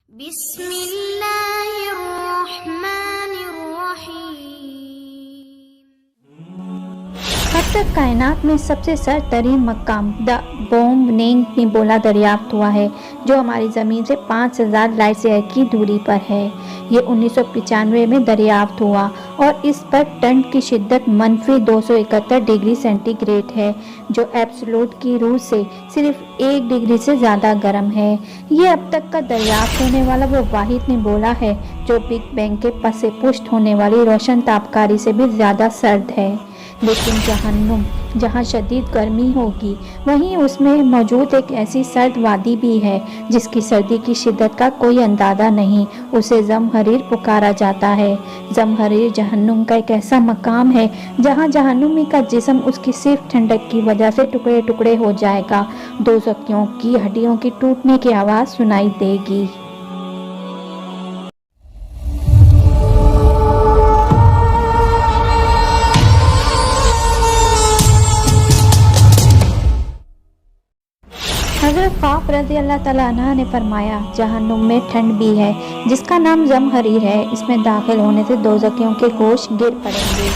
بسم اللہ الرحمن الرحیم۔ اب تک کائنات میں سب سے سر ترین مقام دا بوم نینگ نیبولا دریافت ہوا ہے، جو ہماری زمین سے 5000 لائٹ سیئر کی دوری پر ہے۔ یہ 1995 میں دریافت ہوا اور اس پر ٹنڈ کی شدت -271 ڈگری سینٹی گریڈ ہے، جو ایبسولوٹ کی روح سے صرف 1 ڈگری سے زیادہ گرم ہے۔ یہ اب تک کا دریافت ہونے والا وہ واحد نیبولا ہے جو بگ بینگ کے پس پشت ہونے والی روشن تابکاری سے بھی زیادہ سرد ہے۔ لیکن جہنم جہاں شدید گرمی ہوگی، وہیں اس میں موجود ایک ایسی سرد وادی بھی ہے جس کی سردی کی شدت کا کوئی اندازہ نہیں۔ اسے زمہریر پکارا جاتا ہے۔ زمہریر جہنم کا ایک ایسا مقام ہے جہاں جہنمی کا جسم اس کی صرف ٹھنڈک کی وجہ سے ٹکڑے ٹکڑے ہو جائے گا۔ دوزخیوں کی ہڈیوں کی ٹوٹنے کی آواز سنائی دے گی۔ حضرت خواف رضی اللہ تعالیٰ عنہ نے فرمایا، جہنم میں ٹھنڈ بھی ہے جس کا نام زمہریر ہے، اس میں داخل ہونے سے دوزخیوں کے گوشت گر پڑیں گے۔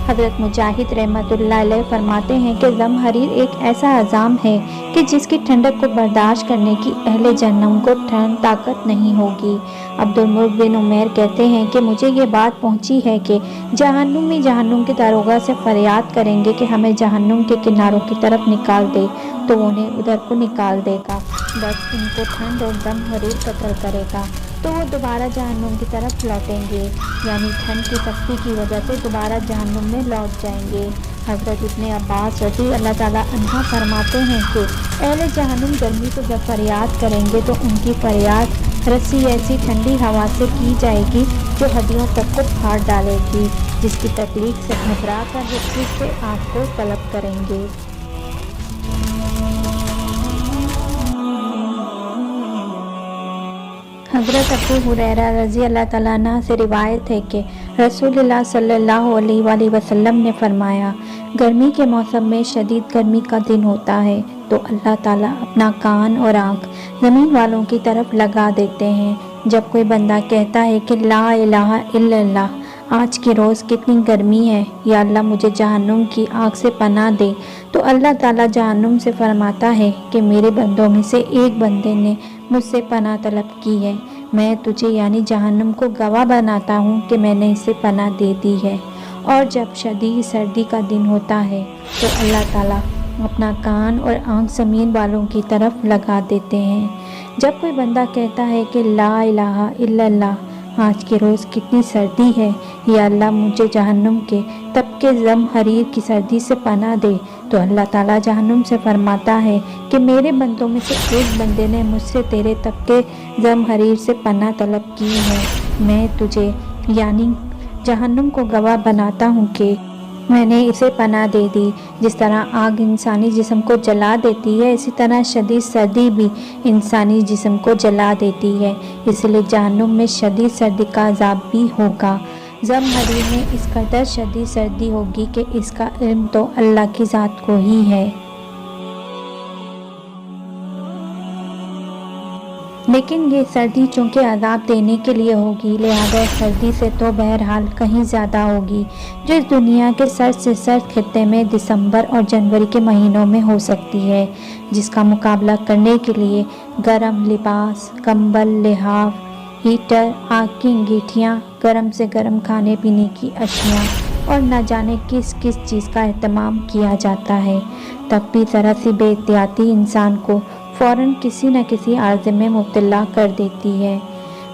حضرت مجاہد رحمۃ اللہ علیہ فرماتے ہیں کہ زمہریر ایک ایسا عذاب ہے کہ جس کی ٹھنڈک کو برداشت کرنے کی اہل جہنم کو طاقت نہیں ہوگی۔ عبد الملک بن عمیر کہتے ہیں کہ مجھے یہ بات پہنچی ہے کہ جہنمی جہنم کے داروغہ سے فریاد کریں گے کہ ہمیں جہنم کے کناروں کی طرف نکال دے، تو انہیں ادھر کو نکال دے گا، بس ان کو ٹھنڈ اور زمہریر قتل کرے گا تو وہ دوبارہ جہنم کی طرف لوٹیں گے، یعنی ٹھنڈ کی سختی کی وجہ سے دوبارہ جہنم میں لوٹ جائیں گے۔ حضرت ابن عباس رضی اللہ تعالیٰ عنہ فرماتے ہیں کہ اہل جہنم گرمی کو جب فریاد کریں گے تو ان کی فریاد رسی ایسی ٹھنڈی ہوا سے کی جائے گی جو ہڈیوں تک کو پھاڑ ڈالے گی، جس کی تکلیف سے گھبرا کر وہ پھر سے آگ کو طلب کریں گے۔ حضرت ابو ہریرہ رضی اللہ تعالیٰ عنہ سے روایت ہے کہ رسول اللہ صلی اللہ علیہ وآلہ وسلم نے فرمایا، گرمی کے موسم میں شدید گرمی کا دن ہوتا ہے تو اللہ تعالیٰ اپنا کان اور آنکھ زمین والوں کی طرف لگا دیتے ہیں۔ جب کوئی بندہ کہتا ہے کہ لا الہ الا اللہ، آج کے روز کتنی گرمی ہے، یا اللہ مجھے جہنم کی آگ سے پناہ دے، تو اللہ تعالیٰ جہنم سے فرماتا ہے کہ میرے بندوں میں سے ایک بندے نے مجھ سے پناہ طلب کی ہے، میں تجھے یعنی جہنم کو گواہ بناتا ہوں کہ میں نے اسے پناہ دے دی ہے۔ اور جب شدید سردی کا دن ہوتا ہے تو اللہ تعالیٰ اپنا کان اور آنکھ زمین والوں کی طرف لگا دیتے ہیں۔ جب کوئی بندہ کہتا ہے کہ لا الہ الا اللہ، آج کے روز کتنی سردی ہے، یا اللہ مجھے جہنم کے طبقے زمہریر کی سردی سے پناہ دے، تو اللہ تعالیٰ جہنم سے فرماتا ہے کہ میرے بندوں میں سے ایک بندے نے مجھ سے تیرے طبقے زمہریر سے پناہ طلب کی ہے، میں تجھے یعنی جہنم کو گواہ بناتا ہوں کہ میں نے اسے پناہ دے دی۔ جس طرح آگ انسانی جسم کو جلا دیتی ہے، اسی طرح شدید سردی بھی انسانی جسم کو جلا دیتی ہے، اس لیے جہنم میں شدید سردی کا عذاب بھی ہوگا۔ زمہریر میں اس قدر شدید سردی ہوگی کہ اس کا علم تو اللہ کی ذات کو ہی ہے۔ لیکن یہ سردی چونکہ عذاب دینے کے لیے ہوگی، لہذا سردی سے تو بہرحال کہیں زیادہ ہوگی، جو اس دنیا کے سرد سے سرد خطے میں دسمبر اور جنوری کے مہینوں میں ہو سکتی ہے، جس کا مقابلہ کرنے کے لیے گرم لباس، کمبل، لحاف، ہیٹر، آگ کی انگیٹھیاں، گرم سے گرم کھانے پینے کی اشیاء اور نہ جانے کس کس چیز کا اہتمام کیا جاتا ہے، تب بھی ذرا سی بے احتیاطی انسان کو فوراً کسی نہ کسی عارضے میں مبتلا کر دیتی ہے۔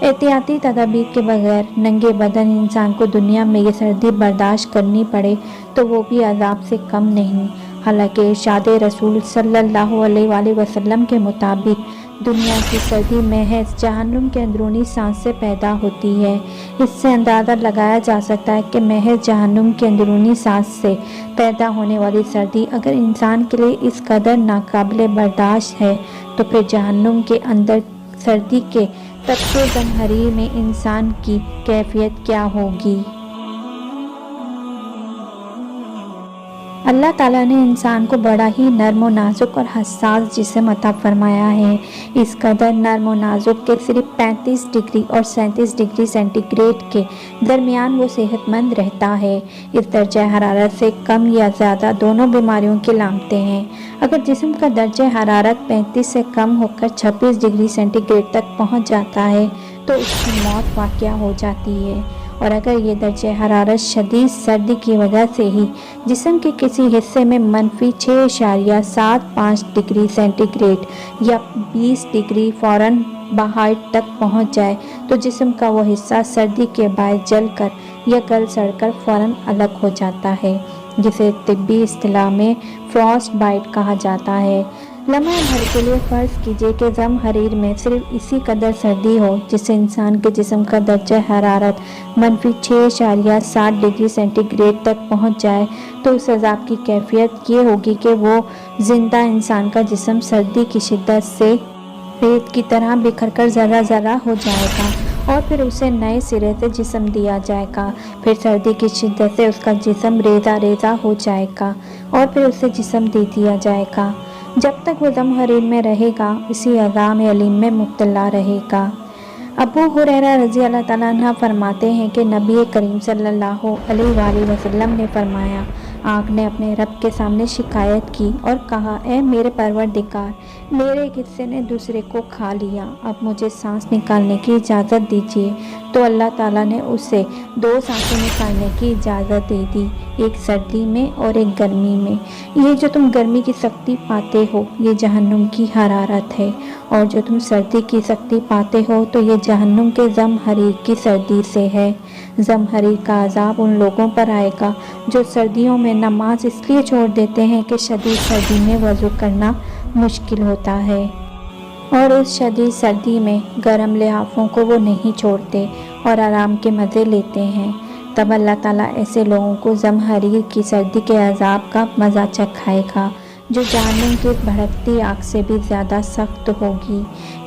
احتیاطی تدابیر کے بغیر ننگے بدن انسان کو دنیا میں یہ سردی برداشت کرنی پڑے تو وہ بھی عذاب سے کم نہیں۔ حالانکہ ارشاد رسول صلی اللہ علیہ وآلہ وسلم کے مطابق دنیا کی سردی محض جہنم کے اندرونی سانس سے پیدا ہوتی ہے۔ اس سے اندازہ لگایا جا سکتا ہے کہ محض جہنم کے اندرونی سانس سے پیدا ہونے والی سردی اگر انسان کے لیے اس قدر ناقابل برداشت ہے تو پھر جہنم کے اندر سردی کے طبقے زمہریر میں انسان کی کیفیت کیا ہوگی۔ اللہ تعالیٰ نے انسان کو بڑا ہی نرم و نازک اور حساس جسم عطا فرمایا ہے۔ اس قدر نرم و نازک کہ صرف 35 ڈگری اور 37 ڈگری سینٹی گریڈ کے درمیان وہ صحت مند رہتا ہے۔ اس درجہ حرارت سے کم یا زیادہ دونوں بیماریوں کے علامتیں ہیں۔ اگر جسم کا درجہ حرارت 35 سے کم ہو کر 26 ڈگری سینٹی گریڈ تک پہنچ جاتا ہے تو اس کی موت واقع ہو جاتی ہے، اور اگر یہ درجہ حرارت شدید سردی کی وجہ سے ہی جسم کے کسی حصے میں -6.75 ڈگری سینٹی گریڈ یا 20 ڈگری فارنہائٹ تک پہنچ جائے تو جسم کا وہ حصہ سردی کے باعث جل کر یا گل سڑ کر فوراً الگ ہو جاتا ہے، جسے طبی اصطلاح میں فروسٹ بائٹ کہا جاتا ہے۔ لمحہ بھر کے لیے فرض کیجیے کہ زمہریر میں صرف اسی قدر سردی ہو جس سے انسان کے جسم کا درجہ حرارت -6.7 ڈگری سینٹی گریڈ تک پہنچ جائے تو اس عذاب کی کیفیت یہ ہوگی کہ وہ زندہ انسان کا جسم سردی کی شدت سے ریت کی طرح بکھر کر ذرہ ذرہ ہو جائے گا، اور پھر اسے نئے سرے سے جسم دیا جائے گا۔ پھر سردی کی شدت سے اس کا جسم ریزہ ریزہ ہو جائے گا، اور پھر اسے جسم دے دیا جائے گا۔ جب تک وہ زمہریر میں رہے گا اسی عذاب علیم میں مبتلا رہے گا۔ ابو ہریرہ رضی اللہ تعالیٰ عنہ فرماتے ہیں کہ نبی کریم صلی اللہ علیہ وآلہ وسلم نے فرمایا، آگ نے اپنے رب کے سامنے شکایت کی اور کہا، اے میرے پروردگار، میرے ایک حصے نے دوسرے کو کھا لیا، اب مجھے سانس نکالنے کی اجازت دیجیے۔ تو اللہ تعالیٰ نے اسے 2 سانسیں نکالنے کی اجازت دے دی، ایک سردی میں اور ایک گرمی میں۔ یہ جو تم گرمی کی سختی پاتے ہو یہ جہنم کی حرارت ہے، اور جو تم سردی کی سختی پاتے ہو تو یہ جہنم کے زمہریر کی سردی سے ہے۔ زمہریر کا عذاب ان لوگوں پر آئے گا جو سردیوں میں نماز اس لیے چھوڑ دیتے ہیں کہ شدید سردی میں وضو کرنا مشکل ہوتا ہے، اور اس شدید سردی میں گرم لحافوں کو وہ نہیں چھوڑتے اور آرام کے مزے لیتے ہیں۔ تب اللہ تعالیٰ ایسے لوگوں کو زمہریر کی سردی کے عذاب کا مزہ چکھائے گا جو جہنم کی بھڑکتی آگ سے بھی زیادہ سخت ہوگی،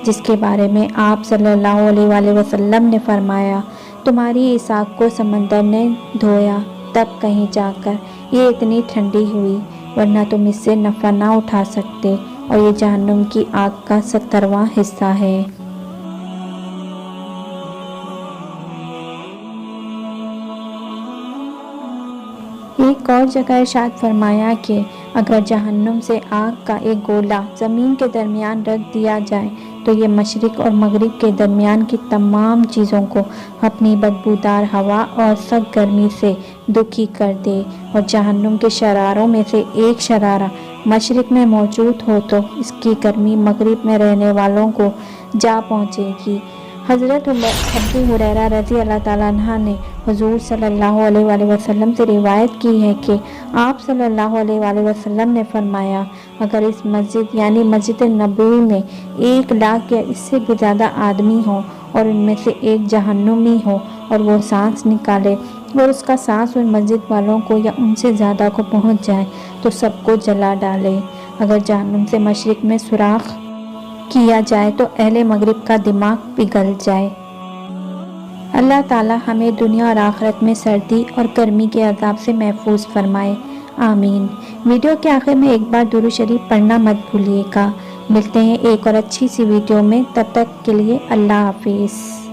جس کے بارے میں آپ صلی اللہ علیہ وآلہ وسلم نے فرمایا، تمہاری اس آگ کو سمندر نے دھویا، تب کہیں جا کر یہ اتنی ٹھنڈی ہوئی، ورنہ تم اس سے نفع نہ اٹھا سکتے، اور یہ جہنم کی آگ کا 70واں حصہ ہے۔ ایک اور جگہ ارشاد فرمایا کہ اگر جہنم سے آگ کا ایک گولا زمین کے درمیان رکھ دیا جائے تو یہ مشرق اور مغرب کے درمیان کی تمام چیزوں کو اپنی بدبودار ہوا اور سخت گرمی سے دکھی کر دے، اور جہنم کے شراروں میں سے ایک شرارہ مشرق میں موجود ہو تو اس کی گرمی مغرب میں رہنے والوں کو جا پہنچے گی۔ حضرت ابو ہریرہ رضی اللہ تعالیٰ عنہ نے حضور صلی اللہ علیہ وآلہ وسلم سے روایت کی ہے کہ آپ صلی اللہ علیہ وآلہ وسلم نے فرمایا، اگر اس مسجد یعنی مسجد نبوی میں 1 لاکھ یا اس سے بھی زیادہ آدمی ہوں اور ان میں سے ایک جہنمی ہو اور وہ سانس نکالے اور اس کا سانس ان مسجد والوں کو یا ان سے زیادہ کو پہنچ جائے تو سب کو جلا ڈالے۔ اگر جہنم سے مشرق میں سوراخ کیا جائے تو اہل مغرب کا دماغ پگھل جائے۔ اللہ تعالیٰ ہمیں دنیا اور آخرت میں سردی اور گرمی کے عذاب سے محفوظ فرمائے، آمین۔ ویڈیو کے آخر میں ایک بار درود شریف پڑھنا مت بھولیے گا۔ ملتے ہیں ایک اور اچھی سی ویڈیو میں، تب تک کے لیے اللہ حافظ۔